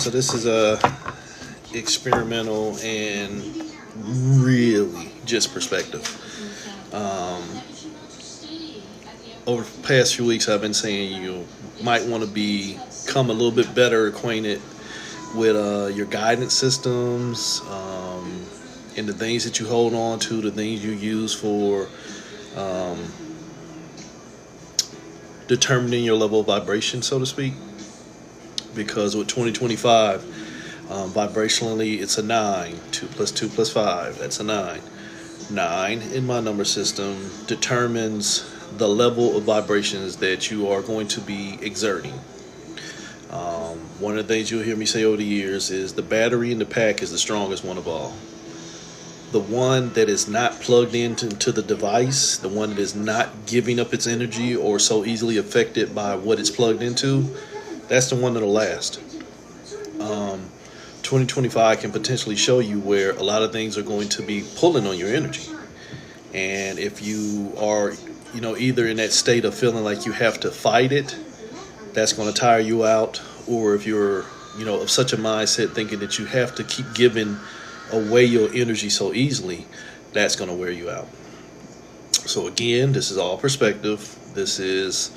So this is a experimental and really just perspective. Um, Over the past few weeks, I've been saying you might want to become a little bit better acquainted with your guidance systems, and the things that you hold on to, the things you use for um, determining your level of vibration, so to speak. Because with 2025, vibrationally, it's a 9. 2 plus 2 plus 5, that's a 9. 9 in my number system determines the level of vibrations that you are going to be exerting. One of the things you'll hear me say over the years is the battery in the pack is the strongest one of all. The one that is not plugged into the device, the one that is not giving up its energy or so easily affected by what it's plugged into, that's the one that'll last. 2025 can potentially show you where a lot of things are going to be pulling on your energy. And if you are, either in that state of feeling like you have to fight it, that's going to tire you out. Or if you're, of such a mindset thinking that you have to keep giving away your energy so easily, that's going to wear you out. So again, this is all perspective. This is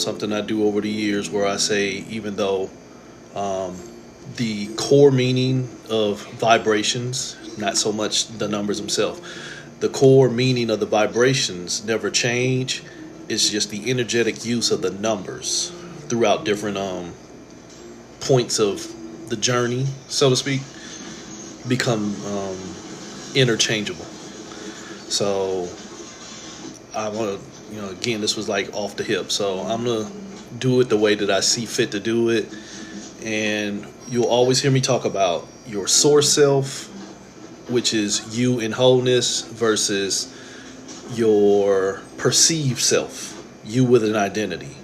something I do over the years where I say, even though the core meaning of vibrations, not so much the numbers themselves, the core meaning of the vibrations never change. It's just the energetic use of the numbers throughout different points of the journey, so to speak, become interchangeable. So I want to, again, this was like off the hip. So I'm going to do it the way that I see fit to do it. And you'll always hear me talk about your source self, which is you in wholeness, versus your perceived self, you with an identity,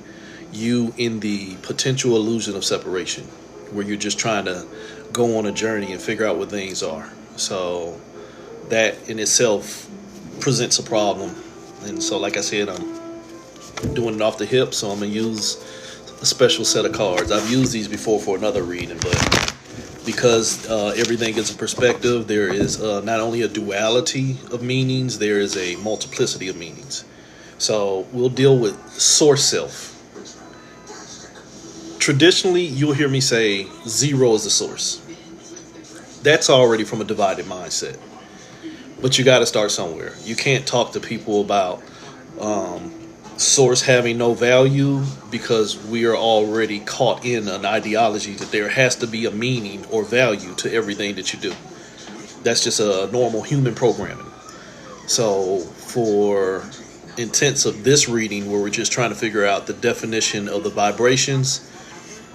you in the potential illusion of separation, where you're just trying to go on a journey and figure out what things are. So that in itself presents a problem. And so, like I said, I'm doing it off the hip, so I'm going to use a special set of cards. I've used these before for another reading, but because everything is a perspective, there is not only a duality of meanings, there is a multiplicity of meanings. So we'll deal with source self. Traditionally, you'll hear me say 0 is the source. That's already from a divided mindset. But you got to start somewhere. You can't talk to people about source having no value, because we are already caught in an ideology that there has to be a meaning or value to everything that you do. That's just a normal human programming. So for intents of this reading, where we're just trying to figure out the definition of the vibrations,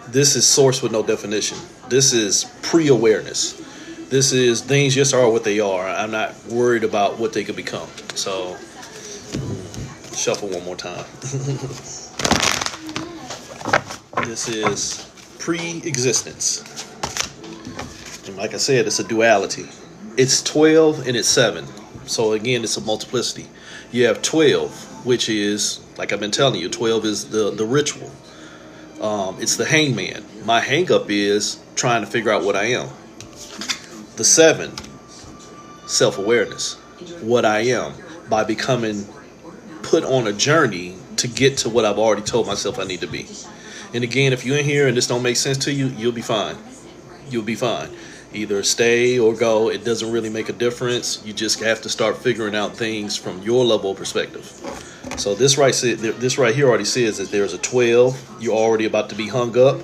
this is source with no definition. This is pre-awareness. This is things just are what they are. I'm not worried about what they could become. So shuffle one more time. This is pre-existence. And like I said, it's a duality. It's 12 and it's 7. So again, it's a multiplicity. You have 12, which is, like I've been telling you, 12 is the ritual. It's the hangman. My hang up is trying to figure out what I am. The 7, self-awareness. What I am by becoming put on a journey to get to what I've already told myself I need to be. And again, if you're in here and this don't make sense to you, you'll be fine. You'll be fine. Either stay or go. It doesn't really make a difference. You just have to start figuring out things from your level of perspective. So this right here already says that there's a 12. You're already about to be hung up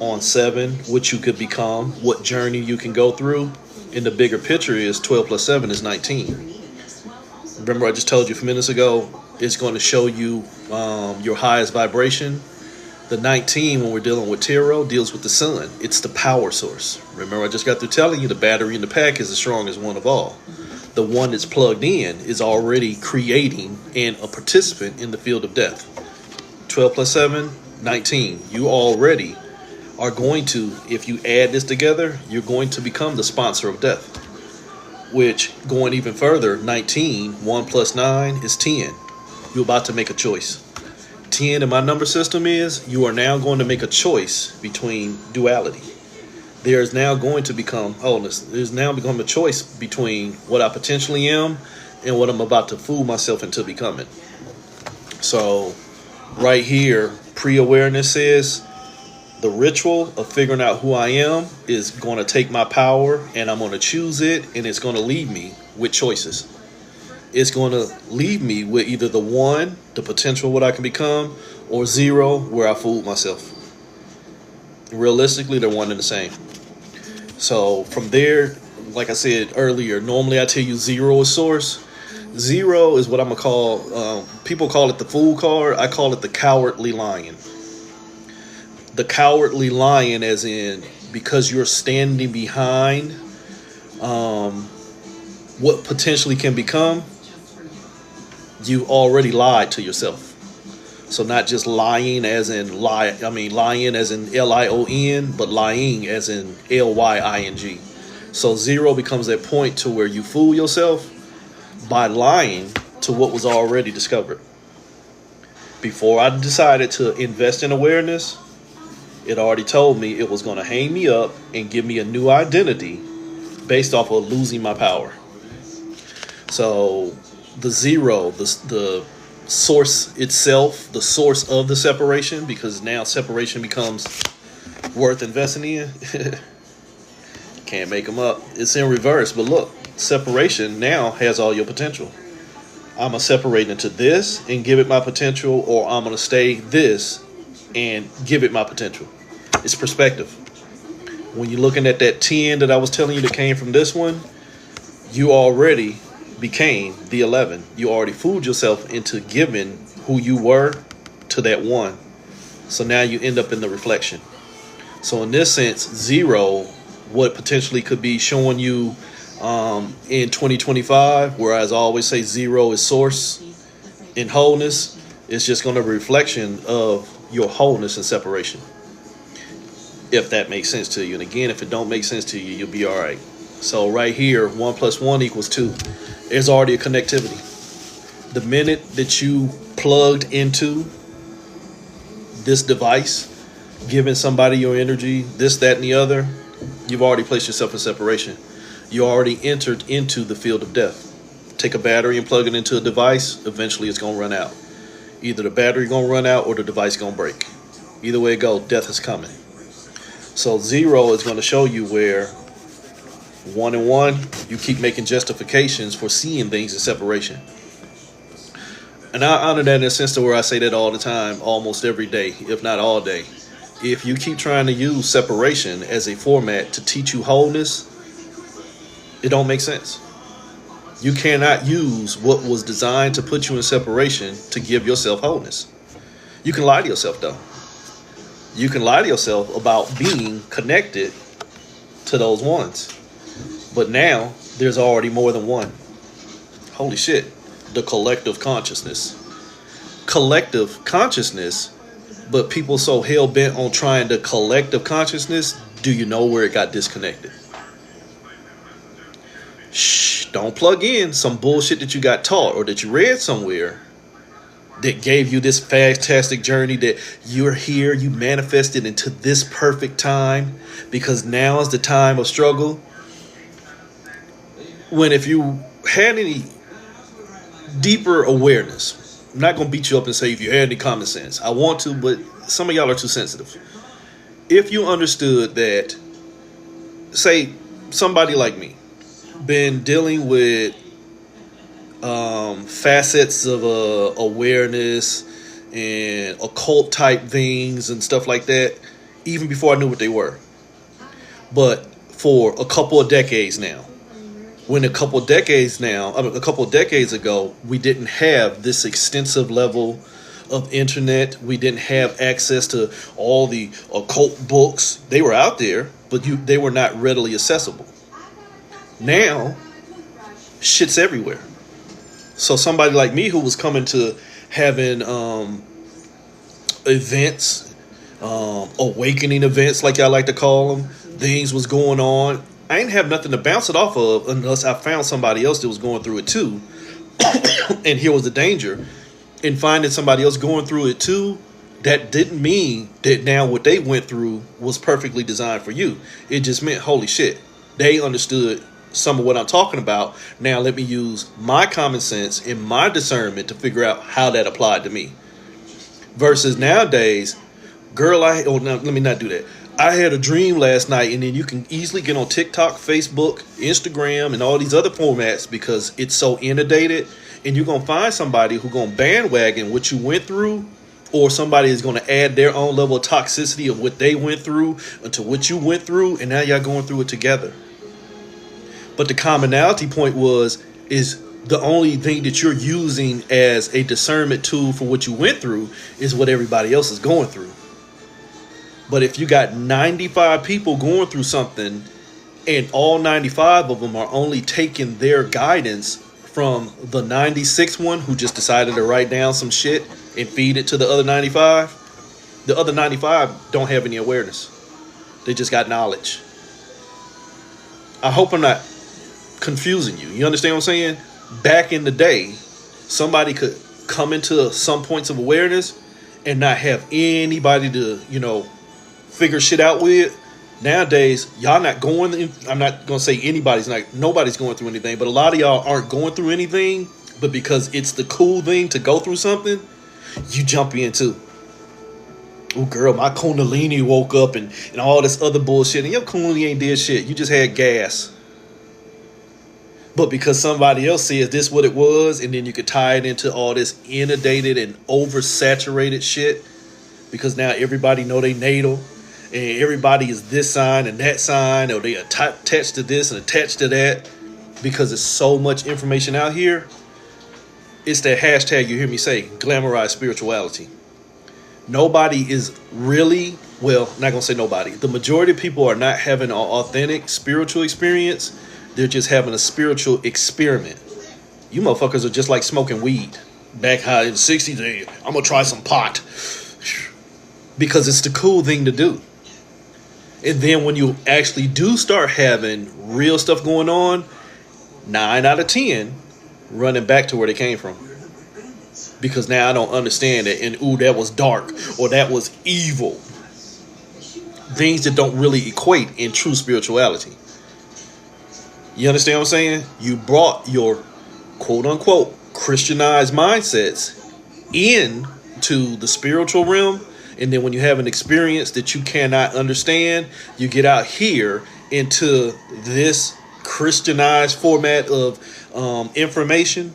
on 7, what you could become, what journey you can go through. And the bigger picture is 12 plus 7 is 19. Remember I just told you a few minutes ago, it's going to show you your highest vibration. The 19, when we're dealing with tarot, deals with the sun. It's the power source. Remember I just got through telling you the battery in the pack is the strongest one of all. The one that's plugged in is already creating and a participant in the field of death. 12 plus 7, 19. You already are going to, if you add this together, you're going to become the sponsor of death. Which, going even further, 19, 1 plus 9 is 10. You're about to make a choice. 10 in my number system is, you are now going to make a choice between duality. there's now going to become wholeness. There's now become a choice between what I potentially am and what I'm about to fool myself into becoming. So, right here, pre-awareness says the ritual of figuring out who I am is going to take my power and I'm going to choose it, and it's going to leave me with choices. It's going to leave me with either the one, the potential what I can become, or zero, where I fooled myself. Realistically, they're one and the same. So from there, like I said earlier, normally I tell you zero is source. Zero is what I'm gonna call. People call it the fool card. I call it the cowardly lion. The cowardly lion, as in because you're standing behind what potentially can become. You already lied to yourself. So not just lying as in lie. I mean lying as in Lion, but lying as in Lying. So zero becomes that point to where you fool yourself by lying to what was already discovered. Before I decided to invest in awareness, it already told me it was going to hang me up and give me a new identity based off of losing my power. So the zero, the source itself, the source of the separation, because now separation becomes worth investing in. Can't make them up. It's in reverse, but look. Separation now has all your potential. I'm going to separate into this and give it my potential, or I'm going to stay this and give it my potential. It's perspective. When you're looking at that 10 that I was telling you that came from this one, you already became the 11. You already fooled yourself into giving who you were to that one. So now you end up in the reflection. So in this sense, zero, what potentially could be showing you in 2025, whereas I always say zero is source in wholeness, it's just going to be a reflection of your wholeness and separation. If that makes sense to you. And again, if it don't make sense to you, you'll be all right. So right here, 1 + 1 = 2. There's already a connectivity. The minute that you plugged into this device, giving somebody your energy, this, that, and the other, you've already placed yourself in separation. You already entered into the field of death. Take a battery and plug it into a device, eventually it's going to run out. Either the battery going to run out or the device going to break. Either way it goes, death is coming. So zero is going to show you where 1 and 1, you keep making justifications for seeing things in separation. And I honor that in a sense to where I say that all the time, almost every day, if not all day. If you keep trying to use separation as a format to teach you wholeness, it don't make sense. You cannot use what was designed to put you in separation to give yourself wholeness. You can lie to yourself, though. You can lie to yourself about being connected to those ones. But now, there's already more than one. Holy shit. The collective consciousness. Collective consciousness, but people so hell-bent on trying to collective consciousness, do you know where it got disconnected? Shh, don't plug in some bullshit that you got taught or that you read somewhere that gave you this fantastic journey that you're here, you manifested into this perfect time because now is the time of struggle. When if you had any deeper awareness, I'm not going to beat you up and say if you had any common sense. I want to, but some of y'all are too sensitive. If you understood that, say, somebody like me, been dealing with facets of awareness and occult type things and stuff like that, even before I knew what they were. But for a couple of decades now, when a couple of decades ago, we didn't have this extensive level of internet. We didn't have access to all the occult books. They were out there, but they were not readily accessible. Now, shit's everywhere. So somebody like me who was coming to having events, awakening events, like I like to call them, things was going on. I didn't have nothing to bounce it off of unless I found somebody else that was going through it too. And here was the danger. In finding somebody else going through it too, that didn't mean that now what they went through was perfectly designed for you. It just meant, holy shit, they understood some of what I'm talking about. Now let me use my common sense and my discernment to figure out how that applied to me. Versus nowadays, girl, no, let me not do that. I had a dream last night, and then you can easily get on TikTok, Facebook, Instagram, and all these other formats because it's so inundated. And you're going to find somebody who's going to bandwagon what you went through, or somebody is going to add their own level of toxicity of what they went through into what you went through, and now y'all going through it together. But the commonality point is the only thing that you're using as a discernment tool for what you went through is what everybody else is going through. But if you got 95 people going through something and all 95 of them are only taking their guidance from the 96 one who just decided to write down some shit and feed it to the other 95, the other 95 don't have any awareness. They just got knowledge. I hope I'm not confusing you. You understand what I'm saying? Back in the day, somebody could come into some points of awareness and not have anybody to, figure shit out with. Nowadays, y'all not going, I'm not going to say nobody's going through anything, but a lot of y'all aren't going through anything, but because it's the cool thing to go through something, you jump in too. Oh, girl, my Kundalini woke up and all this other bullshit, and your Kundalini ain't did shit. You just had gas. But because somebody else says this what it was, and then you could tie it into all this inundated and oversaturated shit, because now everybody know they natal, and everybody is this sign and that sign, or they attached to this and attached to that, because there's so much information out here. It's that hashtag you hear me say, glamorize spirituality. Nobody is really, well, not going to say nobody. The majority of people are not having an authentic spiritual experience. They're just having a spiritual experiment. You motherfuckers are just like smoking weed. Back high in the 60s, I'm going to try some pot. Because it's the cool thing to do. And then when you actually do start having real stuff going on, 9 out of 10 running back to where they came from. Because now I don't understand it. And ooh, that was dark. Or that was evil. Things that don't really equate in true spirituality. You understand what I'm saying? You brought your quote unquote Christianized mindsets into the spiritual realm. And then when you have an experience that you cannot understand, you get out here into this Christianized format of information.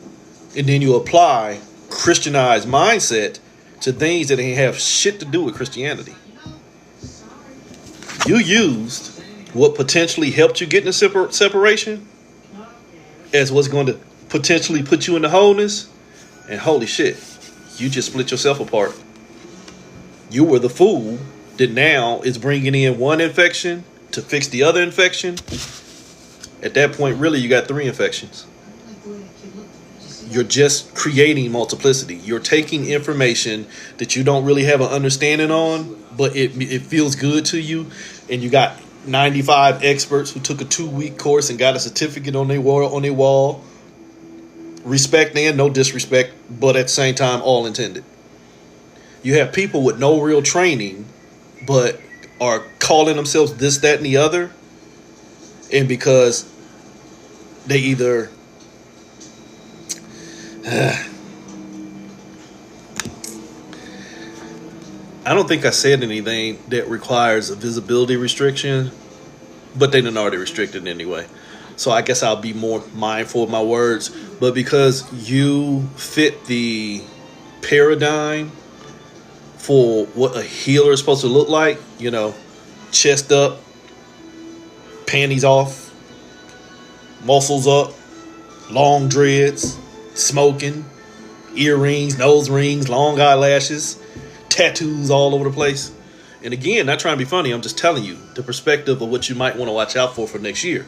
And then you apply Christianized mindset to things that ain't have shit to do with Christianity. You used what potentially helped you get in a separation as what's going to potentially put you in the wholeness. And holy shit, you just split yourself apart. You were the fool that now is bringing in one infection to fix the other infection. At that point, really, you got 3 infections. You're just creating multiplicity. You're taking information that you don't really have an understanding on, but it feels good to you. And you got 95 experts who took a 2-week course and got a certificate on their wall. Respect and no disrespect, but at the same time, all intended. You have people with no real training, but are calling themselves this, that, and the other. And because they either... I don't think I said anything that requires a visibility restriction, but they didn't already restrict it anyway. So I guess I'll be more mindful of my words. But because you fit the paradigm for what a healer is supposed to look like, chest up, panties off, muscles up, long dreads, smoking, earrings, nose rings, long eyelashes, tattoos all over the place. And again, not trying to be funny, I'm just telling you the perspective of what you might want to watch out for next year.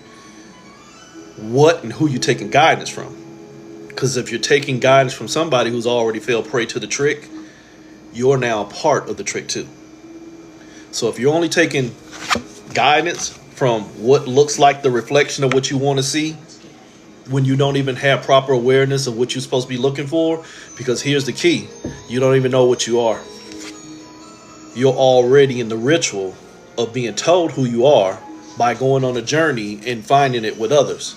What and who you taking guidance from. Because if you're taking guidance from somebody who's already fell prey to the trick, you're now a part of the trick too. So if you're only taking guidance from what looks like the reflection of what you want to see, when you don't even have proper awareness of what you're supposed to be looking for, because here's the key, you don't even know what you are. you're already in the ritual of being told who you are by going on a journey and finding it with others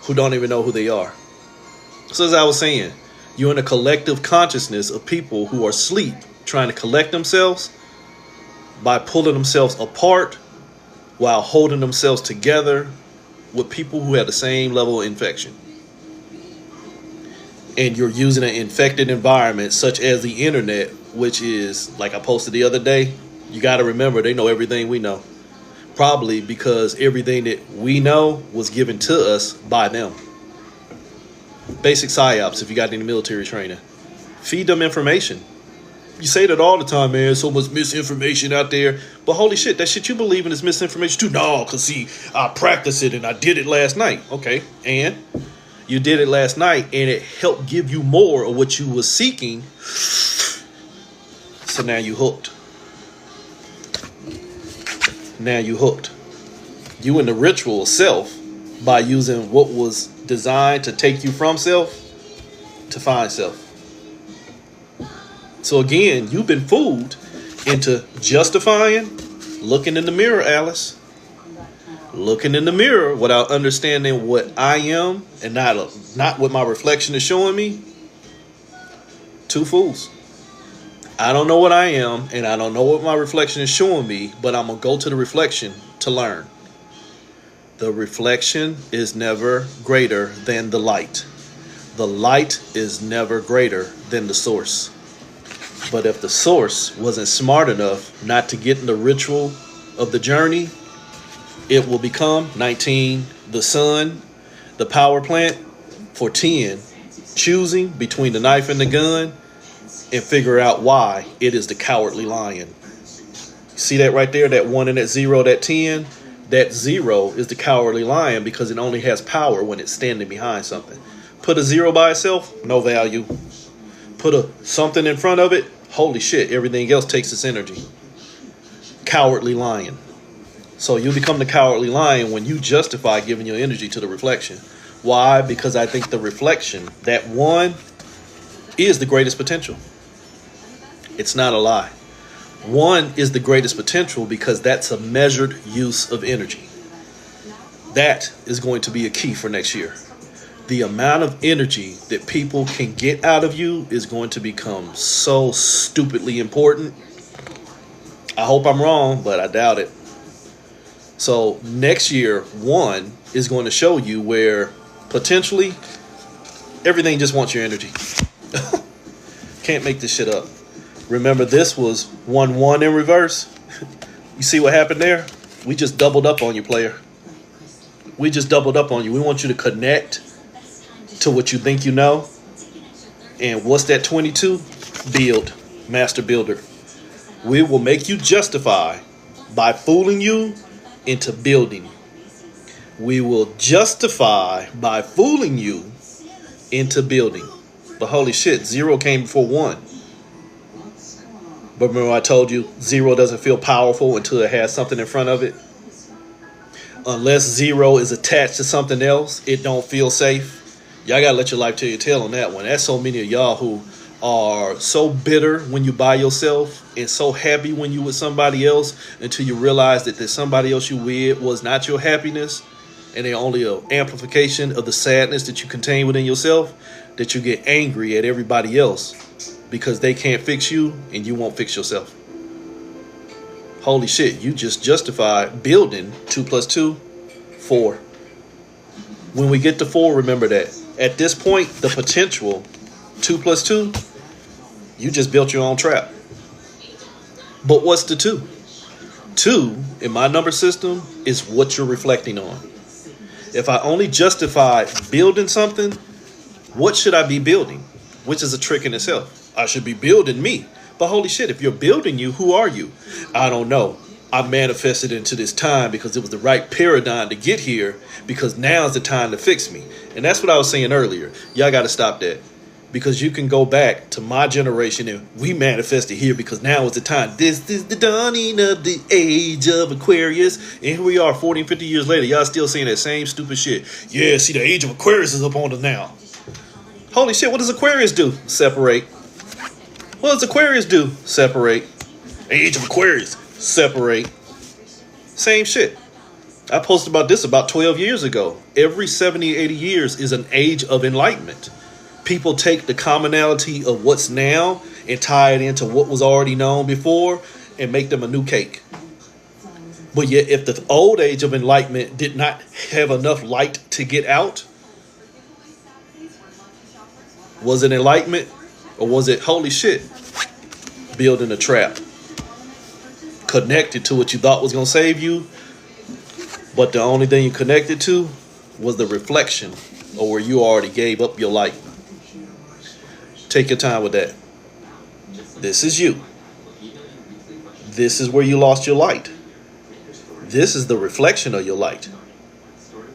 who don't even know who they are. So as I was saying, you're in a collective consciousness of people who are asleep trying to collect themselves by pulling themselves apart while holding themselves together with people who have the same level of infection. And you're using an infected environment such as the internet, which is, like I posted the other day, you got to remember they know everything we know. Probably because everything that we know was given to us by them. Basic psyops, if you got any military training. Feed them information. You say that all the time, man, so much misinformation out there. But holy shit, that shit you believe in is misinformation too. No, because see, I practiced it and I did it last night. Okay, and you did it last night and it helped give you more of what you were seeking. So now you hooked. Now you hooked. You in the ritual of self by using what was designed to take you from self to find self. So again, you've been fooled into justifying, looking in the mirror, Alice. Looking in the mirror without understanding what I am and not what my reflection is showing me. Two fools. I don't know what I am and I don't know what my reflection is showing me, but I'm going to go to the reflection to learn. The reflection is never greater than the light. The light is never greater than the source. But if the source wasn't smart enough not to get in the ritual of the journey, it will become 19, the sun, the power plant, for 10, choosing between the knife and the gun and figure out why it is the cowardly lion. See that right there, that 1 and that 0, that 10? That 0 is the cowardly lion because it only has power when it's standing behind something. Put a 0 by itself, no value. Put a something in front of it, holy shit, everything else takes its energy. Cowardly lion. So you become the cowardly lion when you justify giving your energy to the reflection. Why? Because I think the reflection, that 1, is the greatest potential. It's not a lie. 1 is the greatest potential because that's a measured use of energy. That is going to be a key for next year. The amount of energy that people can get out of you is going to become so stupidly important. I hope I'm wrong, but I doubt it. So next year, 1 is going to show you where potentially everything just wants your energy. Can't make this shit up. Remember, this was 1-1 in reverse. You see what happened there? We just doubled up on you, player. We just doubled up on you. We want you to connect to what you think you know. And what's that 22? Build. Master builder. We will make you justify by fooling you into building. We will justify by fooling you into building. But holy shit, 0 came before 1. But remember I told you 0 doesn't feel powerful until it has something in front of it. Unless 0 is attached to something else, it don't feel safe. Y'all gotta let your life tell your tale on that one. That's so many of y'all who are so bitter when you by yourself and so happy when you with somebody else until you realize that there's somebody else you with was not your happiness and they're only an amplification of the sadness that you contain within yourself, that you get angry at everybody else because they can't fix you and you won't fix yourself. Holy shit, you just justified building 2 + 2, 4. When we get to 4, remember that. At this point, the potential, 2 + 2, you just built your own trap. But what's the 2? 2, in my number system, is what you're reflecting on. If I only justify building something, what should I be building? Which is a trick in itself. I should be building me. But holy shit, if you're building you, who are you? I don't know. I manifested into this time because it was the right paradigm to get here because now's the time to fix me. And that's what I was saying earlier. Y'all got to stop that. Because you can go back to my generation and we manifested here because now is the time. This is the dawning of the age of Aquarius. And here we are 40 and 50 years later. Y'all still saying that same stupid shit. Yeah, see, the age of Aquarius is up on us now. Holy shit, what does Aquarius do? Separate. What does Aquarius do? Separate. Age of Aquarius. Separate. Same shit. I posted about this about 12 years ago. Every 70, 80 years is an age of enlightenment. People take the commonality of what's now and tie it into what was already known before and make them a new cake. But yet, if the old age of enlightenment did not have enough light to get out, was it enlightenment or was it holy shit? Building a trap. Connected to what you thought was going to save you, but the only thing you connected to was the reflection or where you already gave up your light. Take your time with that. This is you. This is where you lost your light. This is the reflection of your light.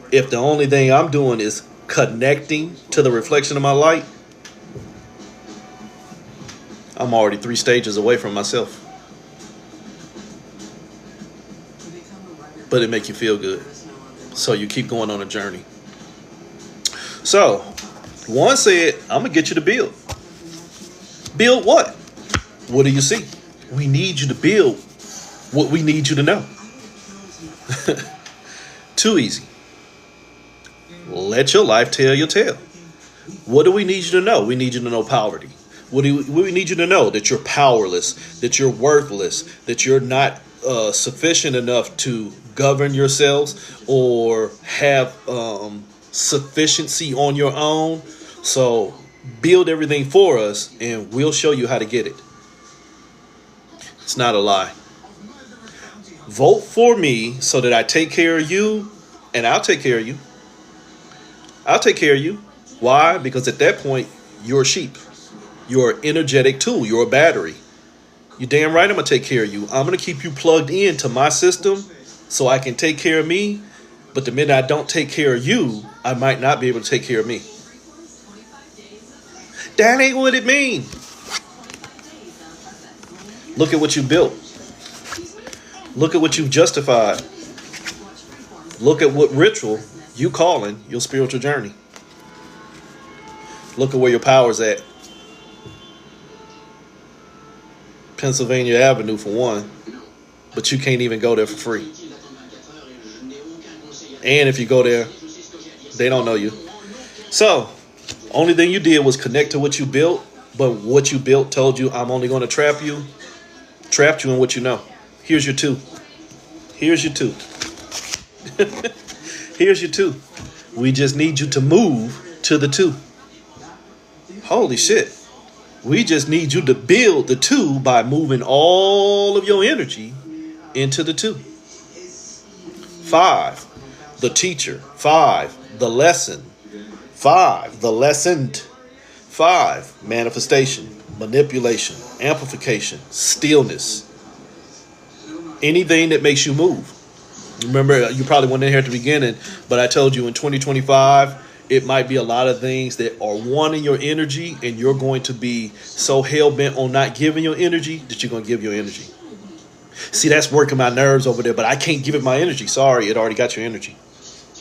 If the only thing I'm doing is connecting to the reflection of my light, I'm already 3 stages away from myself. But it make you feel good. So you keep going on a journey. So, one said, I'm going to get you to build. Build what? What do you see? We need you to build what we need you to know. Too easy. Let your life tell your tale. What do we need you to know? We need you to know poverty. We need you to know that you're powerless, that you're worthless, that you're not sufficient enough to govern yourselves or have sufficiency on your own. So build everything for us and we'll show you how to get it. It's not a lie. Vote for me so that I take care of you and I'll take care of you. I'll take care of you. Why? Because at that point, you're a sheep. You're an energetic tool. You're a battery. You're damn right I'm going to take care of you. I'm going to keep you plugged into my system so I can take care of me. But the minute I don't take care of you, I might not be able to take care of me. That ain't what it means. Look at what you built. Look at what you've justified. Look at what ritual you calling your spiritual journey. Look at where your power's at. Pennsylvania Avenue for one, but you can't even go there for free. And if you go there, they don't know you. So, only thing you did was connect to what you built, but what you built told you, I'm only going to trap you. Trapped you in what you know. Here's your 2. Here's your 2. Here's your 2. We just need you to move to the 2. Holy shit. We just need you to build the 2 by moving all of your energy into the 2. 5, the teacher. 5, the lesson. 5, the lessened. 5, manifestation, manipulation, amplification, stillness. Anything that makes you move. Remember, you probably went in here at the beginning, but I told you in 2025, it might be a lot of things that are wanting your energy, and you're going to be so hell-bent on not giving your energy that you're going to give your energy. See, that's working my nerves over there, but I can't give it my energy. Sorry, it already got your energy.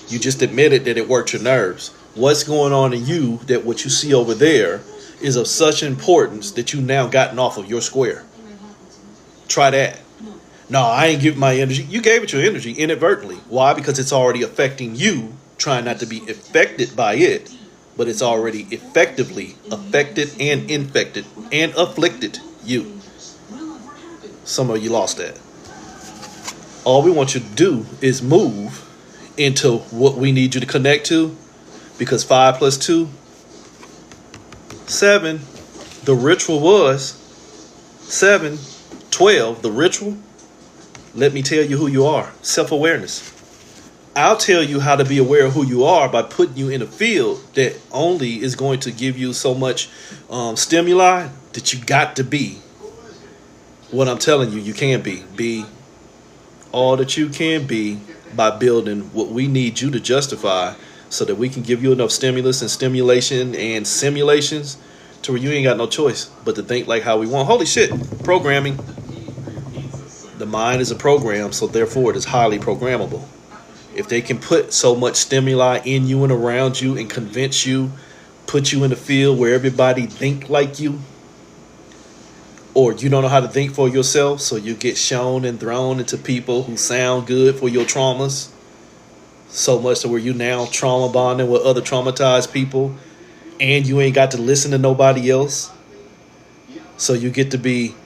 You just admitted that it worked your nerves. What's going on in you that what you see over there is of such importance that you now gotten off of your square? Try that. No, I ain't giving my energy. You gave it your energy inadvertently. Why? Because it's already affecting you. Trying not to be affected by it, but it's already effectively affected and infected and afflicted you. Some of you lost that. All we want you to do is move into what we need you to connect to, because 5 plus 2, 7. The ritual was 7, 12. The ritual. Let me tell you who you are. Self-awareness. I'll tell you how to be aware of who you are by putting you in a field that only is going to give you so much stimuli that you got to be what I'm telling you can be. Be all that you can be by building what we need you to justify so that we can give you enough stimulus and stimulation and simulations to where you ain't got no choice but to think like how we want. Holy shit, programming. The mind is a program, so therefore it is highly programmable. If they can put so much stimuli in you and around you and convince you, put you in a field where everybody think like you, or you don't know how to think for yourself, so you get shown and thrown into people who sound good for your traumas, so much to where you now trauma bonding with other traumatized people, and you ain't got to listen to nobody else. So you get to be,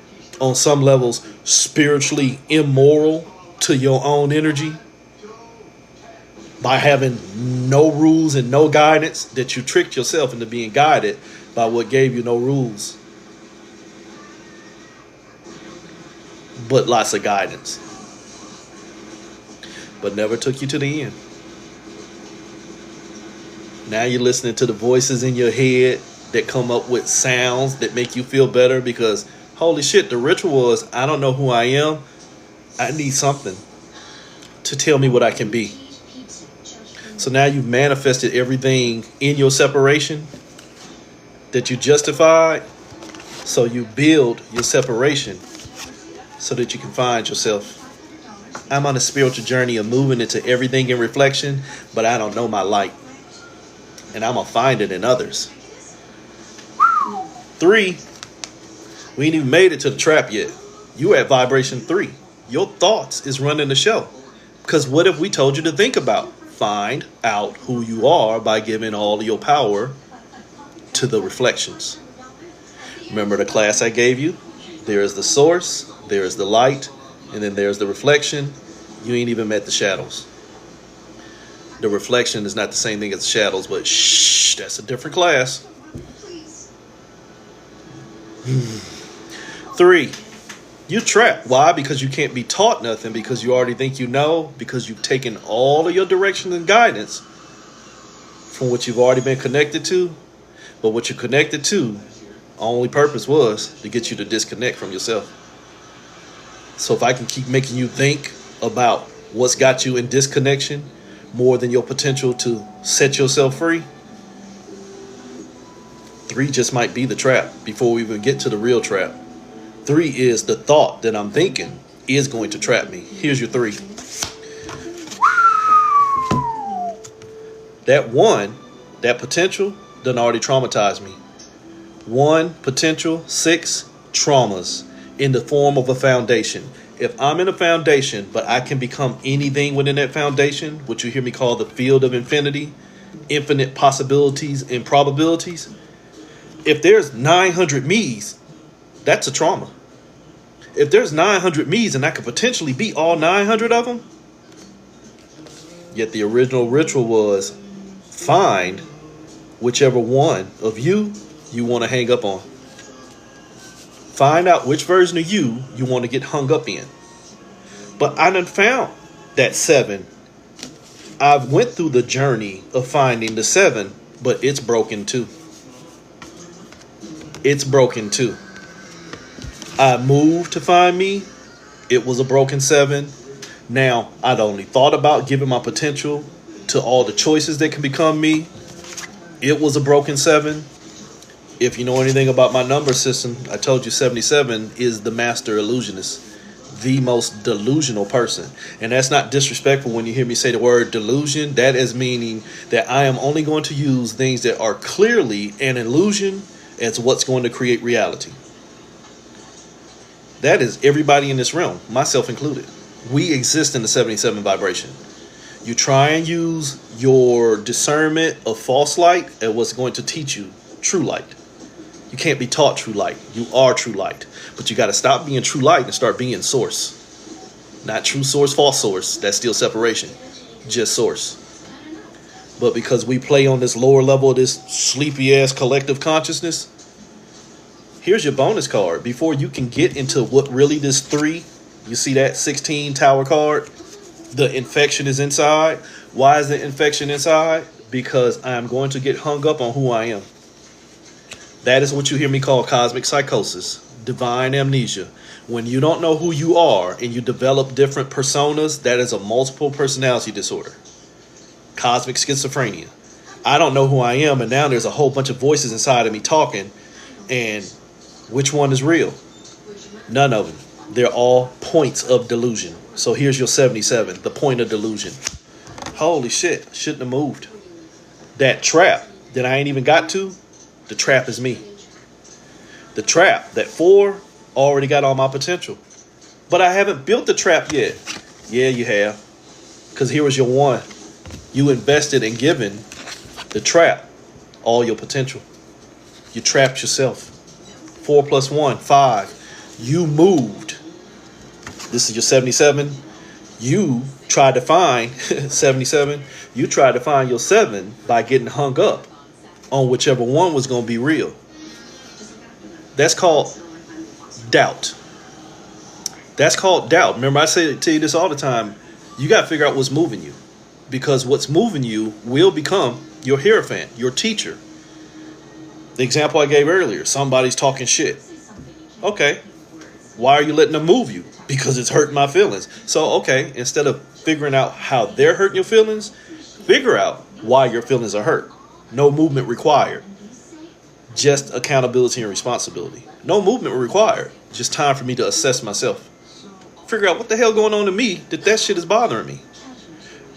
on some levels, spiritually immoral to your own energy by having no rules and no guidance, that you tricked yourself into being guided by what gave you no rules, but lots of guidance, but never took you to the end. Now you're listening to the voices in your head that come up with sounds that make you feel better because, holy shit, the ritual was, I don't know who I am. I need something to tell me what I can be. So now you've manifested everything in your separation that you justified. So you build your separation so that you can find yourself. I'm on a spiritual journey of moving into everything in reflection, but I don't know my light. And I'm going to find it in others. 3, we ain't even made it to the trap yet. You at vibration 3. Your thoughts is running the show. Because what if we told you to think about? Find out who you are by giving all of your power to the reflections. Remember the class I gave you? There is the source, there is the light, and then there's the reflection. You ain't even met the shadows. The reflection is not the same thing as the shadows, but shh, that's a different class. 3, you're trapped. Why? Because you can't be taught nothing, because you already think you know, because you've taken all of your direction and guidance from what you've already been connected to. But what you're connected to, only purpose was to get you to disconnect from yourself. So if I can keep making you think about what's got you in disconnection more than your potential to set yourself free, 3 just might be the trap before we even get to the real trap. 3 is the thought that I'm thinking is going to trap me. Here's your 3. That 1, that potential, done already traumatized me. 1, potential, 6, traumas in the form of a foundation. If I'm in a foundation, but I can become anything within that foundation, what you hear me call the field of infinity, infinite possibilities and probabilities. If there's 900 me's, that's a trauma. If there's 900 me's and I could potentially be all 900 of them, yet the original ritual was find whichever one of you want to hang up on. Find out which version of you want to get hung up in. But I done found that 7. I've went through the journey of finding the 7, but it's broken too. It's broken too. I moved to find me. It was a broken 7. Now, I'd only thought about giving my potential to all the choices that can become me. It was a broken 7. If you know anything about my number system, I told you 77 is the master illusionist, the most delusional person. And that's not disrespectful when you hear me say the word delusion. That is meaning that I am only going to use things that are clearly an illusion as what's going to create reality. That is everybody in this realm, myself included. We exist in the 77 vibration. You try and use your discernment of false light at what's going to teach you true light. You can't be taught true light. You are true light. But you got to stop being true light and start being source. Not true source, false source. That's still separation. Just source. But because we play on this lower level of this sleepy ass collective consciousness, here's your bonus card. Before you can get into what really this 3, you see that 16 tower card? The infection is inside. Why is the infection inside? Because I'm going to get hung up on who I am. That is what you hear me call cosmic psychosis, divine amnesia. When you don't know who you are and you develop different personas, that is a multiple personality disorder. Cosmic schizophrenia. I don't know who I am, and now there's a whole bunch of voices inside of me talking, and which one is real? None of them. They're all points of delusion. So here's your 77, the point of delusion. Holy shit, shouldn't have moved. That trap that I ain't even got to, the trap is me. The trap, that 4, Already got all my potential. But I haven't built the trap yet. Yeah, you have. Because here was your one. You invested in giving the trap all your potential. You trapped yourself. 4 plus 1, 5. You moved. This is your 77. You tried to find 77. You tried to find your 7 by getting hung up on whichever one was going to be real. That's called doubt. That's called doubt. Remember, I say to you this all the time. You got to figure out what's moving you. Because what's moving you will become your hierophant, your teacher. The example I gave earlier, somebody's talking shit. Okay, why are you letting them move you? Because it's hurting my feelings. So, okay, instead of figuring out how they're hurting your feelings, figure out why your feelings are hurt. No movement required. Just accountability and responsibility. No movement required. Just time for me to assess myself. Figure out what the hell going on to me that shit is bothering me.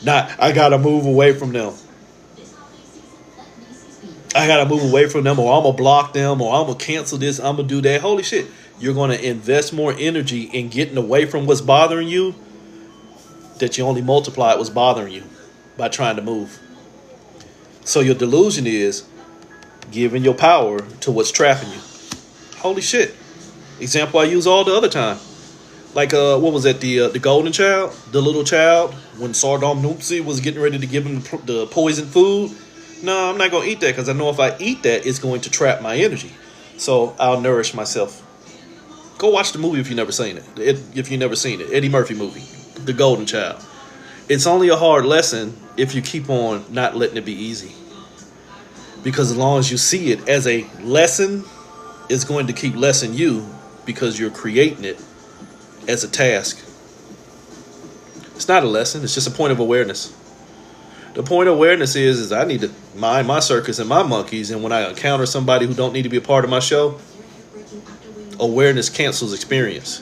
Not, I gotta move away from them. I gotta move away from them, or I'm gonna block them, or I'm gonna cancel this, I'm gonna do that. Holy shit. You're gonna invest more energy in getting away from what's bothering you that you only multiply what's bothering you by trying to move. So your delusion is giving your power to what's trapping you. Holy shit. Example I use all the other time. Like, what was that? The golden child? The little child? When Sardom Noopsie was getting ready to give him the poison food? No, I'm not going to eat that because I know if I eat that, it's going to trap my energy. So I'll nourish myself. Go watch the movie if you've never seen it. If you've never seen it. Eddie Murphy movie. The Golden Child. It's only a hard lesson if you keep on not letting it be easy. Because as long as you see it as a lesson, it's going to keep lesson you because you're creating it as a task. It's not a lesson. It's just a point of awareness. The point of awareness is I need to mind my circus and my monkeys. And when I encounter somebody who don't need to be a part of my show, awareness cancels experience.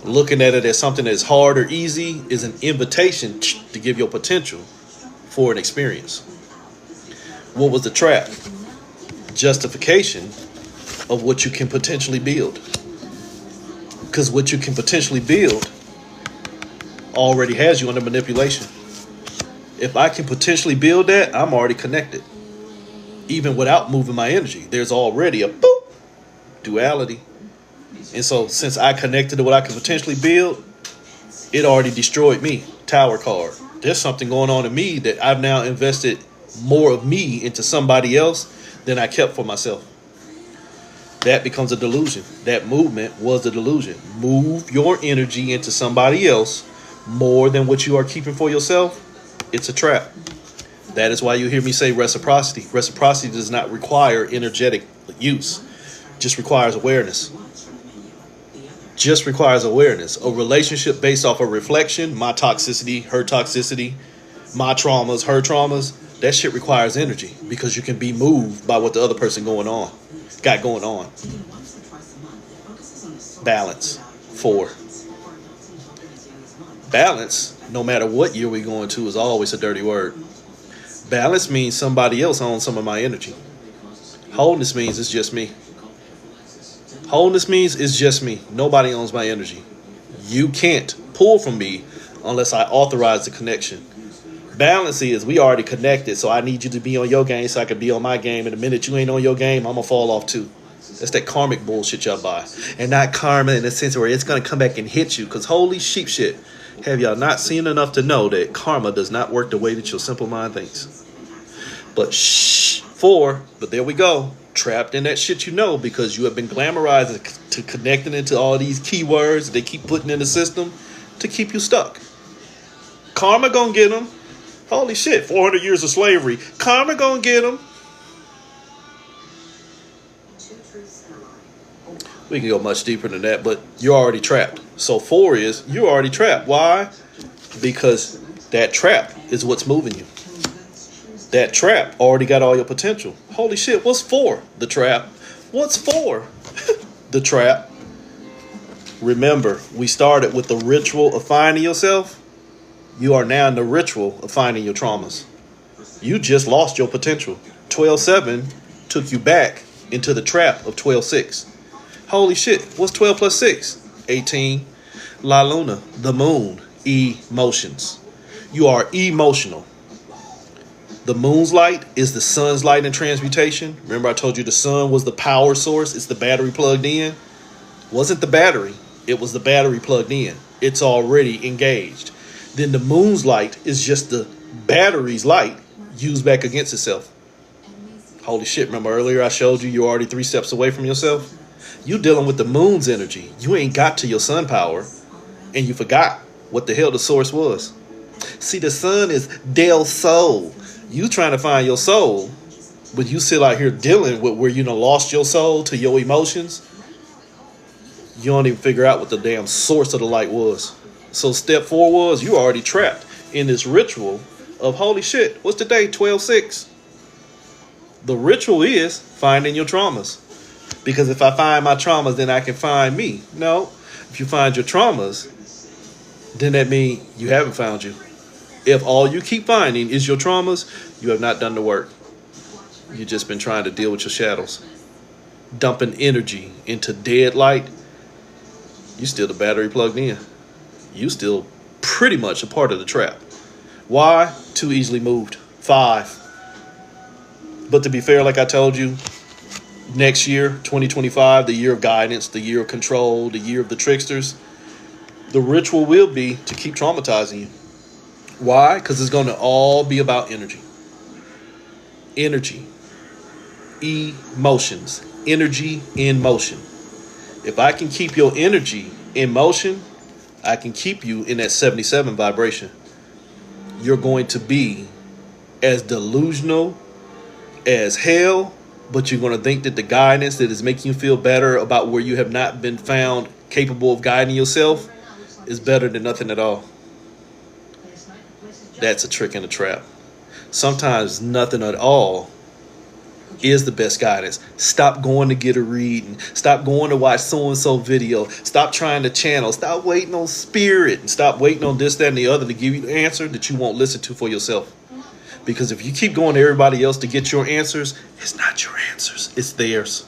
Looking at it as something that's hard or easy is an invitation to give your potential for an experience. What was the trap? Justification of what you can potentially build. Because what you can potentially build already has you under manipulation. If I can potentially build that, I'm already connected. Even without moving my energy, there's already a boop duality. And so since I connected to what I can potentially build, it already destroyed me. Tower card. There's something going on in me that I've now invested more of me into somebody else than I kept for myself. That becomes a delusion. That movement was a delusion. Move your energy into somebody else more than what you are keeping for yourself. It's a trap. That is why you hear me say reciprocity. Reciprocity does not require energetic use. Just requires awareness. Just requires awareness. A relationship based off of reflection, my toxicity, her toxicity, my traumas, her traumas, that shit requires energy because you can be moved by what the other person got going on. Balance. 4. Balance, no matter what year we're going to, is always a dirty word. Balance means somebody else owns some of my energy. Wholeness means it's just me. Wholeness means it's just me. Nobody owns my energy. You can't pull from me unless I authorize the connection. Balance is we already connected, so I need you to be on your game so I can be on my game. And the minute you ain't on your game, I'm going to fall off too. That's that karmic bullshit y'all buy. And not karma in the sense where it's going to come back and hit you. Because holy sheep shit. Have y'all not seen enough to know that karma does not work the way that your simple mind thinks? But 4, but there we go. Trapped in that shit because you have been glamorized to connecting into all these keywords that they keep putting in the system to keep you stuck. Karma gonna get them. Holy shit, 400 years of slavery. Karma gonna get them. We can go much deeper than that, but you're already trapped. So 4 is you're already trapped. Why? Because that trap is what's moving you. That trap already got all your potential. Holy shit, what's 4? The trap. What's 4? The trap. Remember, we started with the ritual of finding yourself. You are now in the ritual of finding your traumas. You just lost your potential. 12-7 took you back into the trap of 12-6. Holy shit. What's 12 plus 6? 18. La Luna, the moon, emotions. You are emotional. The moon's light is the sun's light in transmutation. Remember I told you the sun was the power source. It's the battery plugged in. Wasn't the battery. It was the battery plugged in. It's already engaged. Then the moon's light is just the battery's light used back against itself. Holy shit, remember earlier I showed you you're already 3 steps away from yourself? You dealing with the moon's energy. You ain't got to your sun power, and you forgot what the hell the source was. See, the sun is Del Sol. You trying to find your soul, but you still out here dealing with where you done lost your soul to your emotions. You don't even figure out what the damn source of the light was. So step 4 was you already trapped in this ritual of holy shit. What's the day? 12/6. The ritual is finding your traumas. Because if I find my traumas, then I can find me. No. If you find your traumas, then that means you haven't found you. If all you keep finding is your traumas, you have not done the work. You've just been trying to deal with your shadows. Dumping energy into dead light. You still the battery plugged in. You still pretty much a part of the trap. Why? Too easily moved. 5. But to be fair, like I told you, next year, 2025, the year of guidance, the year of control, the year of the tricksters, the ritual will be to keep traumatizing you. Why? Because it's going to all be about energy. Energy. Emotions. Energy in motion. If I can keep your energy in motion, I can keep you in that 77 vibration. You're going to be as delusional as hell, but you're going to think that the guidance that is making you feel better about where you have not been found capable of guiding yourself is better than nothing at all. That's a trick and a trap. Sometimes nothing at all is the best guidance. Stop going to get a reading. Stop going to watch so-and-so video. Stop trying to channel. Stop waiting on spirit. And stop waiting on this, that, and the other to give you the answer that you won't listen to for yourself. Because if you keep going to everybody else to get your answers, it's not your answers. It's theirs.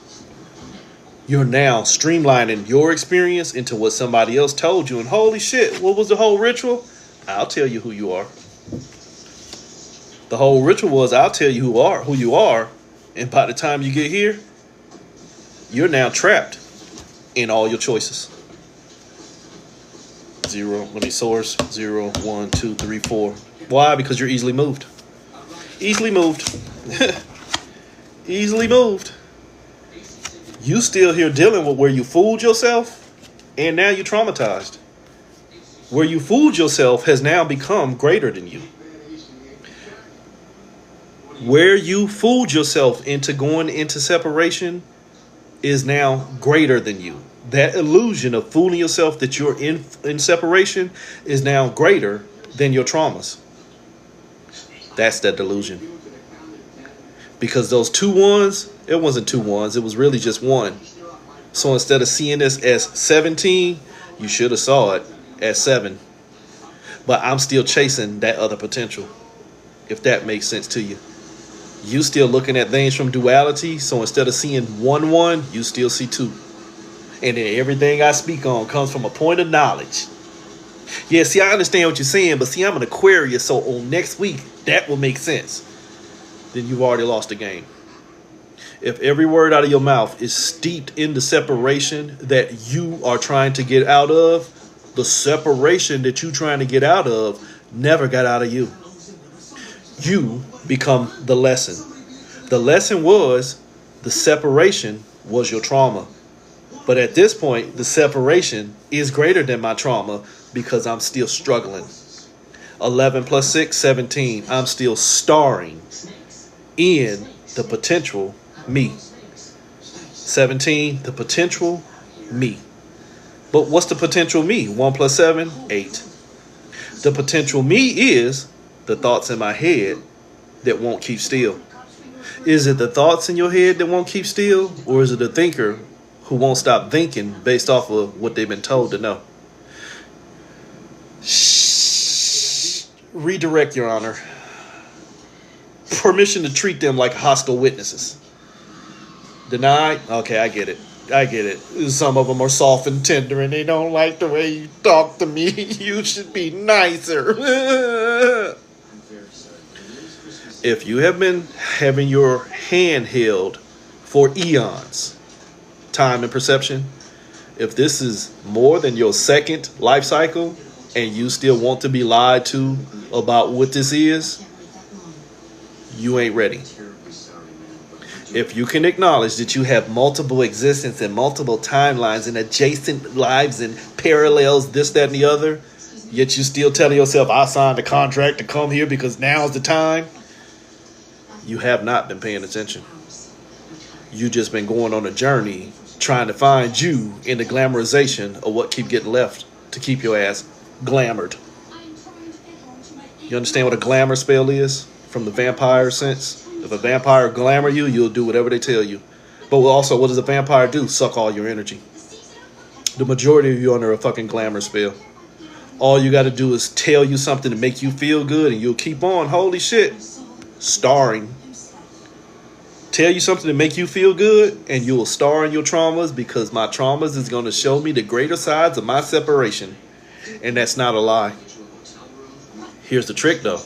You're now streamlining your experience into what somebody else told you. And holy shit, what was the whole ritual? I'll tell you who you are. The whole ritual was I'll tell you who you are. And by the time you get here, you're now trapped in all your choices. 0, let me source. 0, 1, 2, 3, 4. Why? Because you're easily moved. Easily moved. Easily moved. You still here dealing with where you fooled yourself, and now you're traumatized. Where you fooled yourself has now become greater than you. Where you fooled yourself into going into separation is now greater than you. That illusion of fooling yourself that you're in separation is now greater than your traumas. That's that delusion. Because those 2 1s, it wasn't 2 1s, it was really just 1. So instead of seeing this as 17, you should have saw it as 7. But I'm still chasing that other potential, if that makes sense to you. You still looking at things from duality, so instead of seeing 1 1, you still see 2. And then everything I speak on comes from a point of knowledge. Yeah, see, I understand what you're saying, but see, I'm an Aquarius, so on next week, that will make sense. Then you've already lost the game. If every word out of your mouth is steeped in the separation that you are trying to get out of, the separation that you're trying to get out of never got out of you. You become the lesson. The lesson was the separation was your trauma. But at this point, the separation is greater than my trauma because I'm still struggling. 11 plus 6, 17. I'm still starring in the potential me. 17, the potential me. But what's the potential me? 1 plus 7, 8. The potential me is the thoughts in my head that won't keep still. Is it the thoughts in your head that won't keep still? Or is it the thinker who won't stop thinking based off of what they've been told to know? Shh. Redirect, Your Honor. Permission to treat them like hostile witnesses. Denied? Okay, I get it. I get it. Some of them are soft and tender and they don't like the way you talk to me. You should be nicer. If you have been having your hand held for eons, time and perception, if this is more than your second life cycle and you still want to be lied to about what this is, you ain't ready. If you can acknowledge that you have multiple existence and multiple timelines and adjacent lives and parallels, this, that, and the other, yet you still telling yourself, I signed a contract to come here because now's the time, you have not been paying attention. You just been going on a journey trying to find you in the glamorization of what keep getting left to keep your ass glamored. You understand what a glamour spell is from the vampire sense? If a vampire glamour you, you'll do whatever they tell you. But also, what does a vampire do? Suck all your energy. The majority of you under a fucking glamour spell. All you got to do is tell you something to make you feel good and you'll keep on. Holy shit. Starring. Tell you something to make you feel good and you will star in your traumas because my traumas is going to show me the greater sides of my separation. And that's not a lie. Here's the trick though.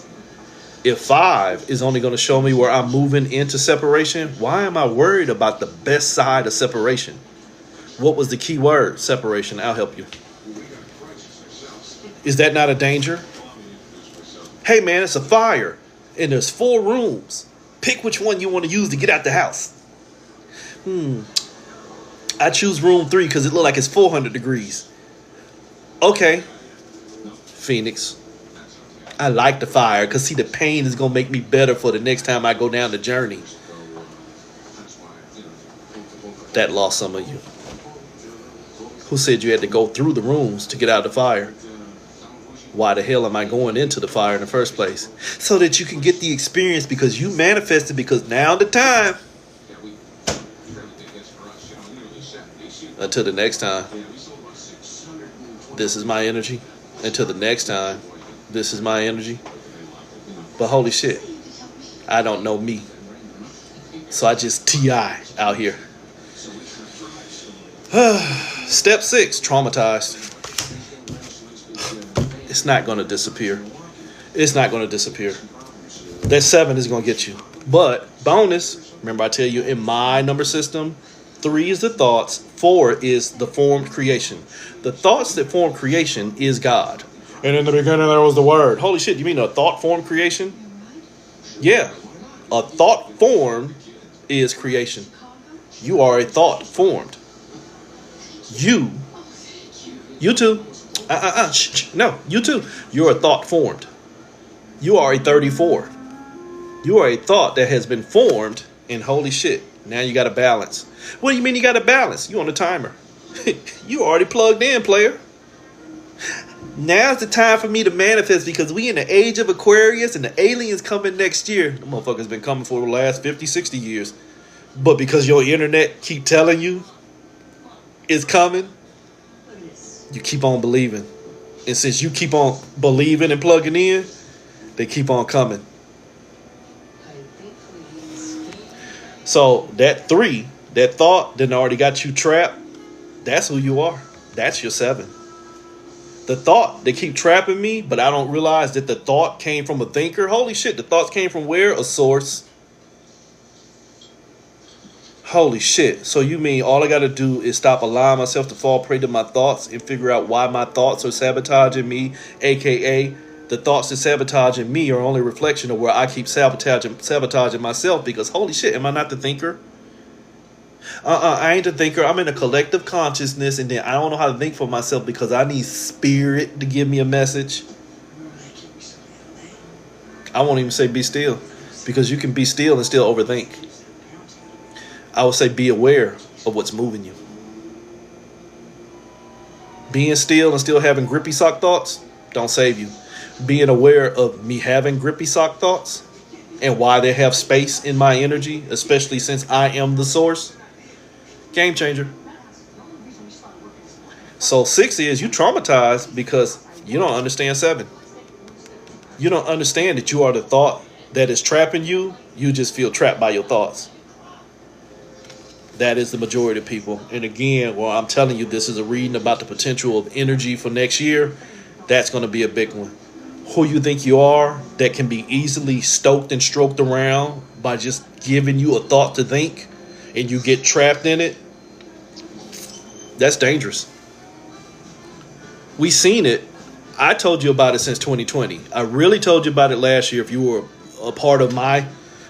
If 5 is only going to show me where I'm moving into separation, why am I worried about the best side of separation? What was the key word? Separation. I'll help you. Is that not a danger? Hey man, it's a fire and there's 4 rooms. Pick which one you want to use to get out the house. I choose room 3 because it look like it's 400 degrees. Okay. Phoenix. I like the fire because, see, the pain is going to make me better for the next time I go down the journey. That lost some of you. Who said you had to go through the rooms to get out of the fire? Why the hell am I going into the fire in the first place? So that you can get the experience because you manifested, because now the time. Until the next time. This is my energy. Until the next time. This is my energy. But holy shit, I don't know me. So I just TI out here. Step 6, traumatized. It's not going to disappear. It's not going to disappear. That 7 is going to get you. But bonus, remember I tell you in my number system, 3 is the thoughts, 4 is the formed creation. The thoughts that form creation is God. And in the beginning there was the word. Holy shit, you mean a thought formed creation? Yeah. A thought formed is creation. You are a thought formed. You too. No, you too. You're a thought formed. You are a 34. You are a thought that has been formed, and holy shit, now you got to balance. What do you mean you got to balance? You on a timer. You already plugged in, player. Now's the time for me to manifest because we in the age of Aquarius and the aliens coming next year. The motherfuckers been coming for the last 50, 60 years. But because your internet keep telling you it's coming, you keep on believing. And since you keep on believing and plugging in, they keep on coming. So that 3, that thought that already got you trapped, that's who you are. That's your 7. The thought, they keep trapping me, but I don't realize that the thought came from a thinker. Holy shit, the thoughts came from where? A source. Holy shit. So you mean all I got to do is stop allowing myself to fall prey to my thoughts and figure out why my thoughts are sabotaging me, a.k.a. the thoughts that sabotaging me are only a reflection of where I keep sabotaging myself because holy shit, am I not the thinker? I ain't a thinker. I'm in a collective consciousness, and then I don't know how to think for myself because I need spirit to give me a message. I won't even say be still because you can be still and still overthink. I would say be aware of what's moving you. Being still and still having grippy sock thoughts don't save you. Being aware of me having grippy sock thoughts and why they have space in my energy, especially since I am the source. Game changer. So 6 is you traumatized because you don't understand 7. You don't understand that you are the thought that is trapping you. You just feel trapped by your thoughts. That is the majority of people. And again, well, I'm telling you, this is a reading about the potential of energy for next year. That's going to be a big one. Who you think you are that can be easily stoked and stroked around by just giving you a thought to think, and you get trapped in it. That's dangerous. We seen it. I told you about it since 2020. I really told you about it last year if you were a part of my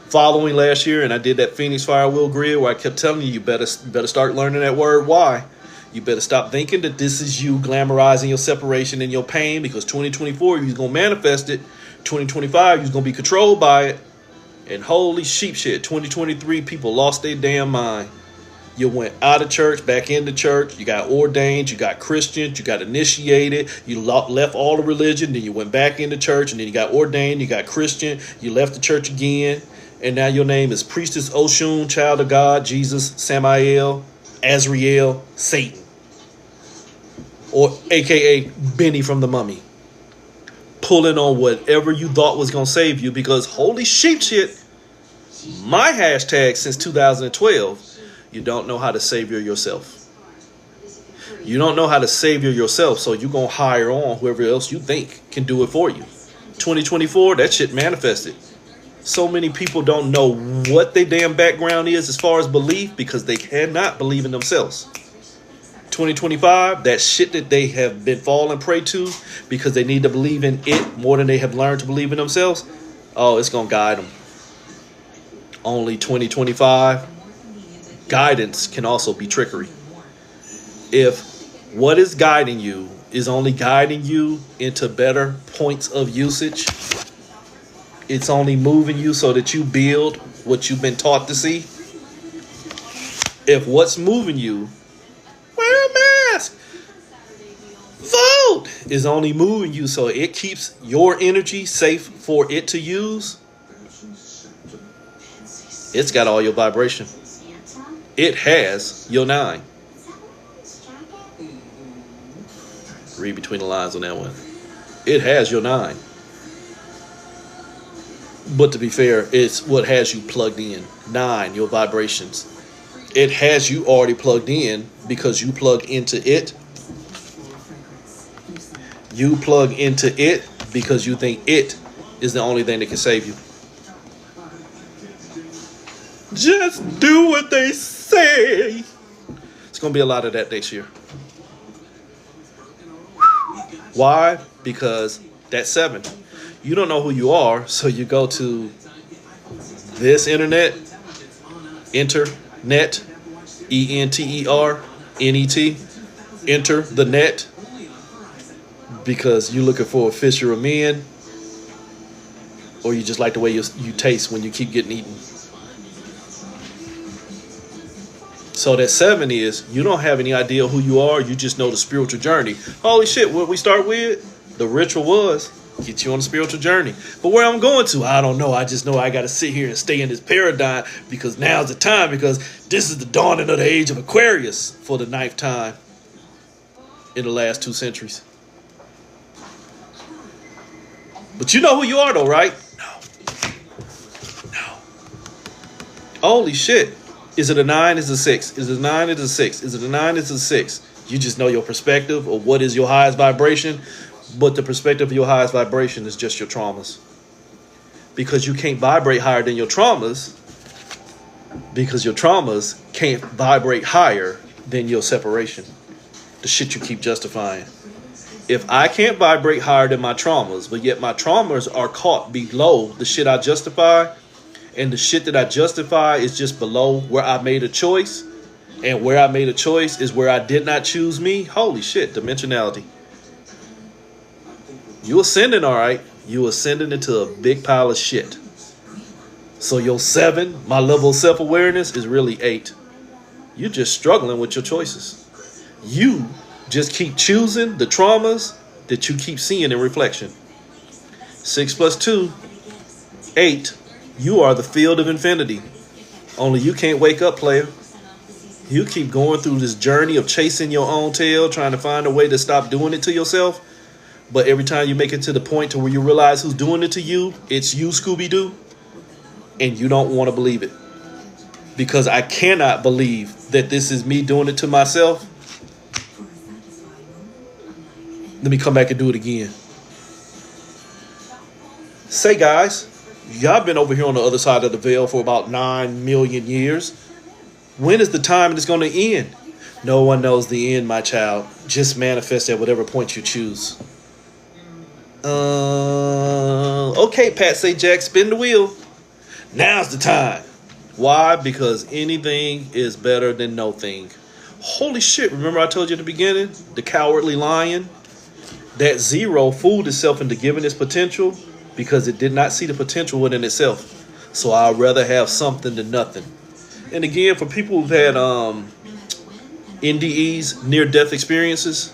following last year, and I did that Phoenix Firewheel grid where I kept telling you, you better start learning that word why. You better stop thinking that this is you glamorizing your separation and your pain, because 2024, you're going to manifest it. 2025, you're going to be controlled by it. And holy sheep shit, 2023, people lost their damn mind. You went out of church, back into church. You got ordained. You got Christians. You got initiated. You left all the religion. Then you went back into church. And then you got ordained. You got Christian. You left the church again. And now your name is Priestess Oshun, Child of God, Jesus, Samael, Azrael, Satan. Or a.k.a. Benny from the Mummy. Pulling on whatever you thought was going to save you, because holy sheep shit, my hashtag since 2012, you don't know how to savior yourself. You don't know how to savior yourself, so you're going to hire on whoever else you think can do it for you. 2024, that shit manifested. So many people don't know what their damn background is as far as belief, because they cannot believe in themselves. 2025, that shit that they have been falling prey to because they need to believe in it more than they have learned to believe in themselves. Oh, it's going to guide them. Only 2025. Guidance can also be trickery. If what is guiding you is only guiding you into better points of usage, it's only moving you so that you build what you've been taught to see. If what's moving you, wear a mask, vote, is only moving you so it keeps your energy safe for it to use, it's got all your vibration. It has your 9. Read between the lines on that one. It has your 9. But to be fair, it's what has you plugged in. 9, your vibrations. It has you already plugged in because you plug into it. You plug into it because you think it is the only thing that can save you. Just do what they say. It's going to be a lot of that next year. Why? Because that's 7. You don't know who you are, so you go to this internet, internet, ENTERNET, enter the net, because you're looking for a fisher of men, or you just like the way you taste when you keep getting eaten. So that 7 is, you don't have any idea who you are, you just know the spiritual journey. Holy shit, what we start with, the ritual was, get you on a spiritual journey. But where I'm going to, I don't know. I just know I got to sit here and stay in this paradigm, because now's the time, because this is the dawning of the age of Aquarius for the 9th time in the last 2 centuries. But you know who you are though, right? No. Holy shit. Is it a 9? Is it a 6? Is it a 9? Is it a 6? Is it a 9? Is it a 6? You just know your perspective of what is your highest vibration. But the perspective of your highest vibration is just your traumas. Because you can't vibrate higher than your traumas. Because your traumas can't vibrate higher than your separation. The shit you keep justifying. If I can't vibrate higher than my traumas, but yet my traumas are caught below the shit I justify, and the shit that I justify is just below where I made a choice, and where I made a choice is where I did not choose me, holy shit, dimensionality. You ascending, all right. You ascending into a big pile of shit. So your 7, my level of self-awareness, is really 8. You're just struggling with your choices. You just keep choosing the traumas that you keep seeing in reflection. 6 plus 2, 8. You are the field of infinity. Only you can't wake up, player. You keep going through this journey of chasing your own tail, trying to find a way to stop doing it to yourself. But every time you make it to the point to where you realize who's doing it to you, it's you, Scooby-Doo. And you don't want to believe it. because I cannot believe that this is me doing it to myself. Let me come back and do it again. Say, guys, y'all been over here on the other side of the veil for about 9 million years. When is the time it's going to end? No one knows the end, my child. Just manifest at whatever point you choose. Okay, Pat, say Jack, spin the wheel. Now's the time. Why? Because anything is better than no thing. Holy shit, remember I told you at the beginning? The cowardly lion? That zero fooled itself into giving its potential because it did not see the potential within itself. So I'd rather have something than nothing. And again, for people who've had NDEs, near-death experiences,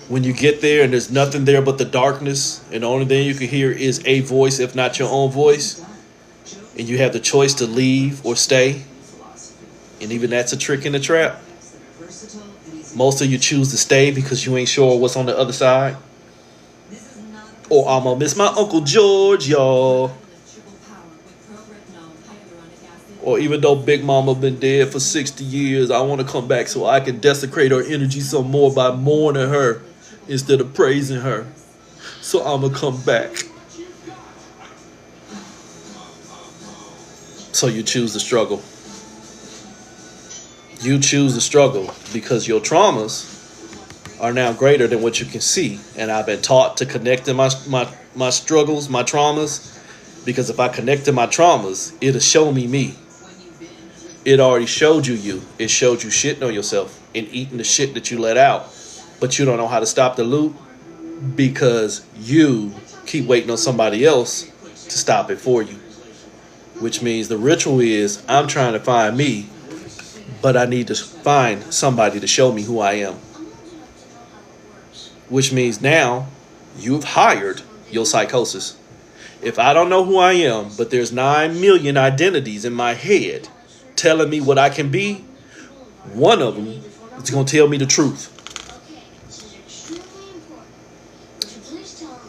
when you get there and there's nothing there but the darkness, and the only thing you can hear is a voice, if not your own voice, and you have the choice to leave or stay, and even that's a trick in the trap. Most of you choose to stay because you ain't sure what's on the other side. Or I'm gonna miss my Uncle George, y'all. Or even though Big Mama been dead for 60 years, I want to come back so I can desecrate her energy some more by mourning her instead of praising her. So I'm gonna come back. So you choose the struggle. You choose the struggle because your traumas are now greater than what you can see. And I've been taught to connect to my struggles, my traumas, because if I connect to my traumas, it'll show me me. It already showed you you. It showed you shitting on yourself and eating the shit that you let out. But you don't know how to stop the loop because you keep waiting on somebody else to stop it for you. Which means the ritual is I'm trying to find me, but I need to find somebody to show me who I am. Which means now you've hired your psychosis. If I don't know who I am, but there's 9 million identities in my head telling me what I can be, one of them is going to tell me the truth.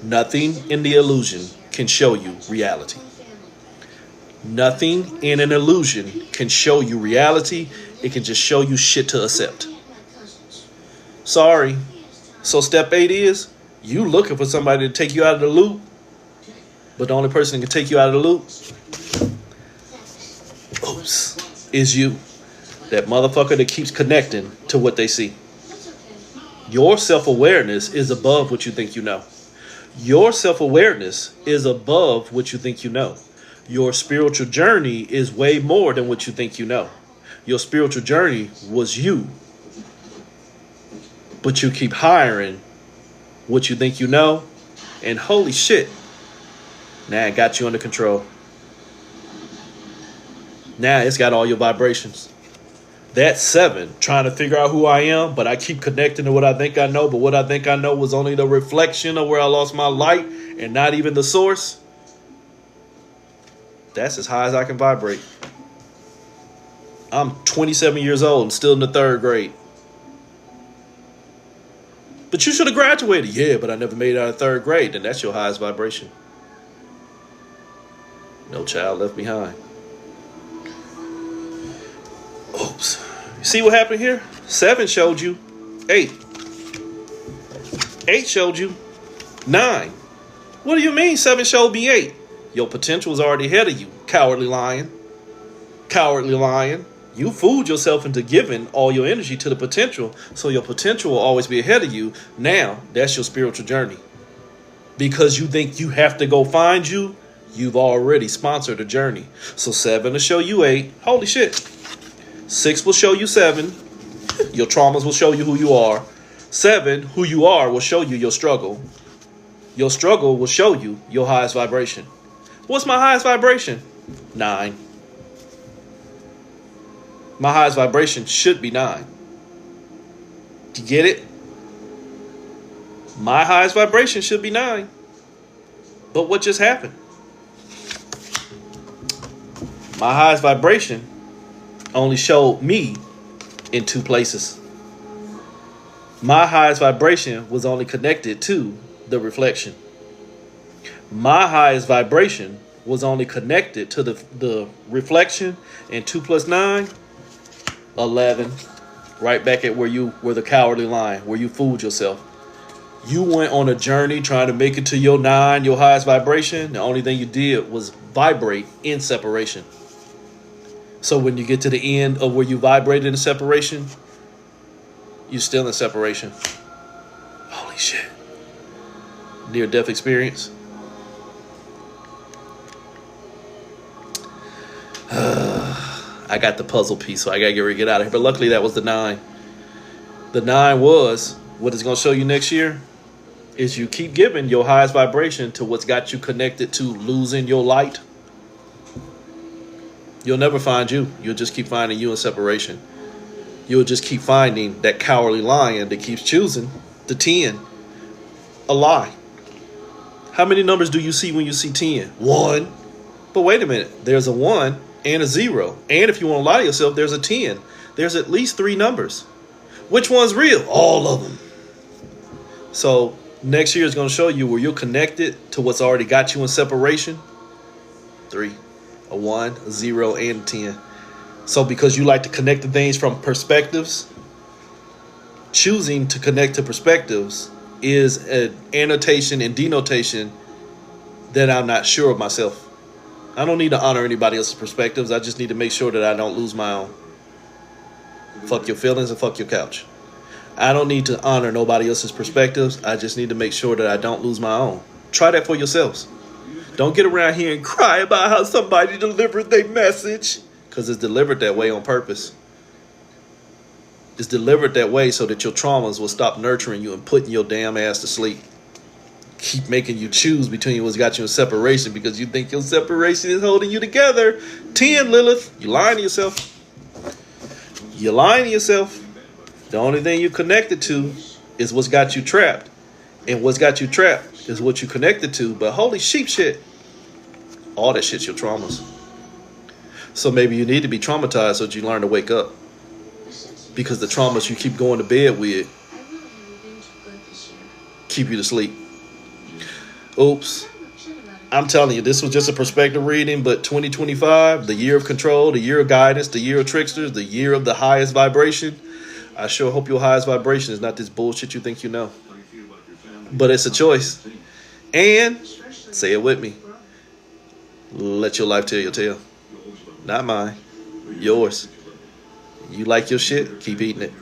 Nothing in the illusion can show you reality. Nothing in an illusion can show you reality. It can just show you shit to accept. Sorry. So step 8 is you looking for somebody to take you out of the loop, but the only person that can take you out of the loop, is you. That motherfucker that keeps connecting to what they see. Your self-awareness is above what you think you know. Your self-awareness is above what you think you know. Your spiritual journey is way more than what you think you know. Your spiritual journey was you. But you keep hiring what you think you know. And holy shit. Now it got you under control. Now it's got all your vibrations. That 7, trying to figure out who I am, but I keep connecting to what I think I know. But what I think I know was only the reflection of where I lost my light and not even the source. That's as high as I can vibrate. I'm 27 years old and still in the 3rd grade. But you should have graduated. Yeah, but I never made it out of 3rd grade. Then that's your highest vibration. No child left behind. Oops. You see what happened here? 7 showed you 8. 8 showed you 9. What do you mean 7 showed me 8? Your potential is already ahead of you, cowardly lion. Cowardly lion. You fooled yourself into giving all your energy to the potential, so your potential will always be ahead of you. Now, that's your spiritual journey. Because you think you have to go find you, you've already sponsored a journey. So 7 will show you 8. Holy shit. 6 will show you 7. Your traumas will show you who you are. 7, who you are, will show you your struggle. Your struggle will show you your highest vibration. What's my highest vibration? 9. My highest vibration should be 9. Do you get it? My highest vibration should be 9. But what just happened? My highest vibration only showed me in 2 places. My highest vibration was only connected to the reflection. My highest vibration was only connected to the reflection, and 2 plus 9, 11. Right back at where the cowardly lion, where you fooled yourself. You went on a journey trying to make it to your 9, your highest vibration. The only thing you did was vibrate in separation. So when you get to the end of where you vibrated in separation, you're still in separation. Holy shit. Near-death experience. I got the puzzle piece, so I gotta get out of here. But luckily that was the 9. The 9 was, what it's gonna show you next year is you keep giving your highest vibration to what's got you connected to losing your light. You'll never find you. You'll just keep finding you in separation. You'll just keep finding that cowardly lion that keeps choosing the 10. A lie. How many numbers do you see when you see 10? 1. But wait a minute. There's a 1 and a 0. And if you want to lie to yourself, there's a 10. There's at least 3 numbers. Which one's real? All of them. So next year is going to show you where you're connected to what's already got you in separation. 3, a 1, a 0, and a 10. So because you like to connect the things from perspectives, choosing to connect to perspectives is an annotation and denotation that I'm not sure of myself. I don't need to honor anybody else's perspectives. I just need to make sure that I don't lose my own. Fuck your feelings and fuck your couch. I don't need to honor nobody else's perspectives. I just need to make sure that I don't lose my own. Try that for yourselves. Don't get around here and cry about how somebody delivered their message. Because it's delivered that way on purpose. It's delivered that way so that your traumas will stop nurturing you and putting your damn ass to sleep. Keep making you choose between what's got you in separation because you think your separation is holding you together. 10, Lilith. You're lying to yourself. You're lying to yourself. The only thing you're connected to is what's got you trapped. And what's got you trapped is what you connected to. But holy sheep shit. All that shit's your traumas. So maybe you need to be traumatized so that you learn to wake up. Because the traumas you keep going to bed with keep you to sleep. Oops. I'm telling you, this was just a perspective reading, but 2025, the year of control, the year of guidance, the year of tricksters, the year of the highest vibration. I sure hope your highest vibration is not this bullshit you think you know. But it's a choice. And, say it with me, let your life tell your tale. Not mine. Yours. You like your shit? Keep eating it.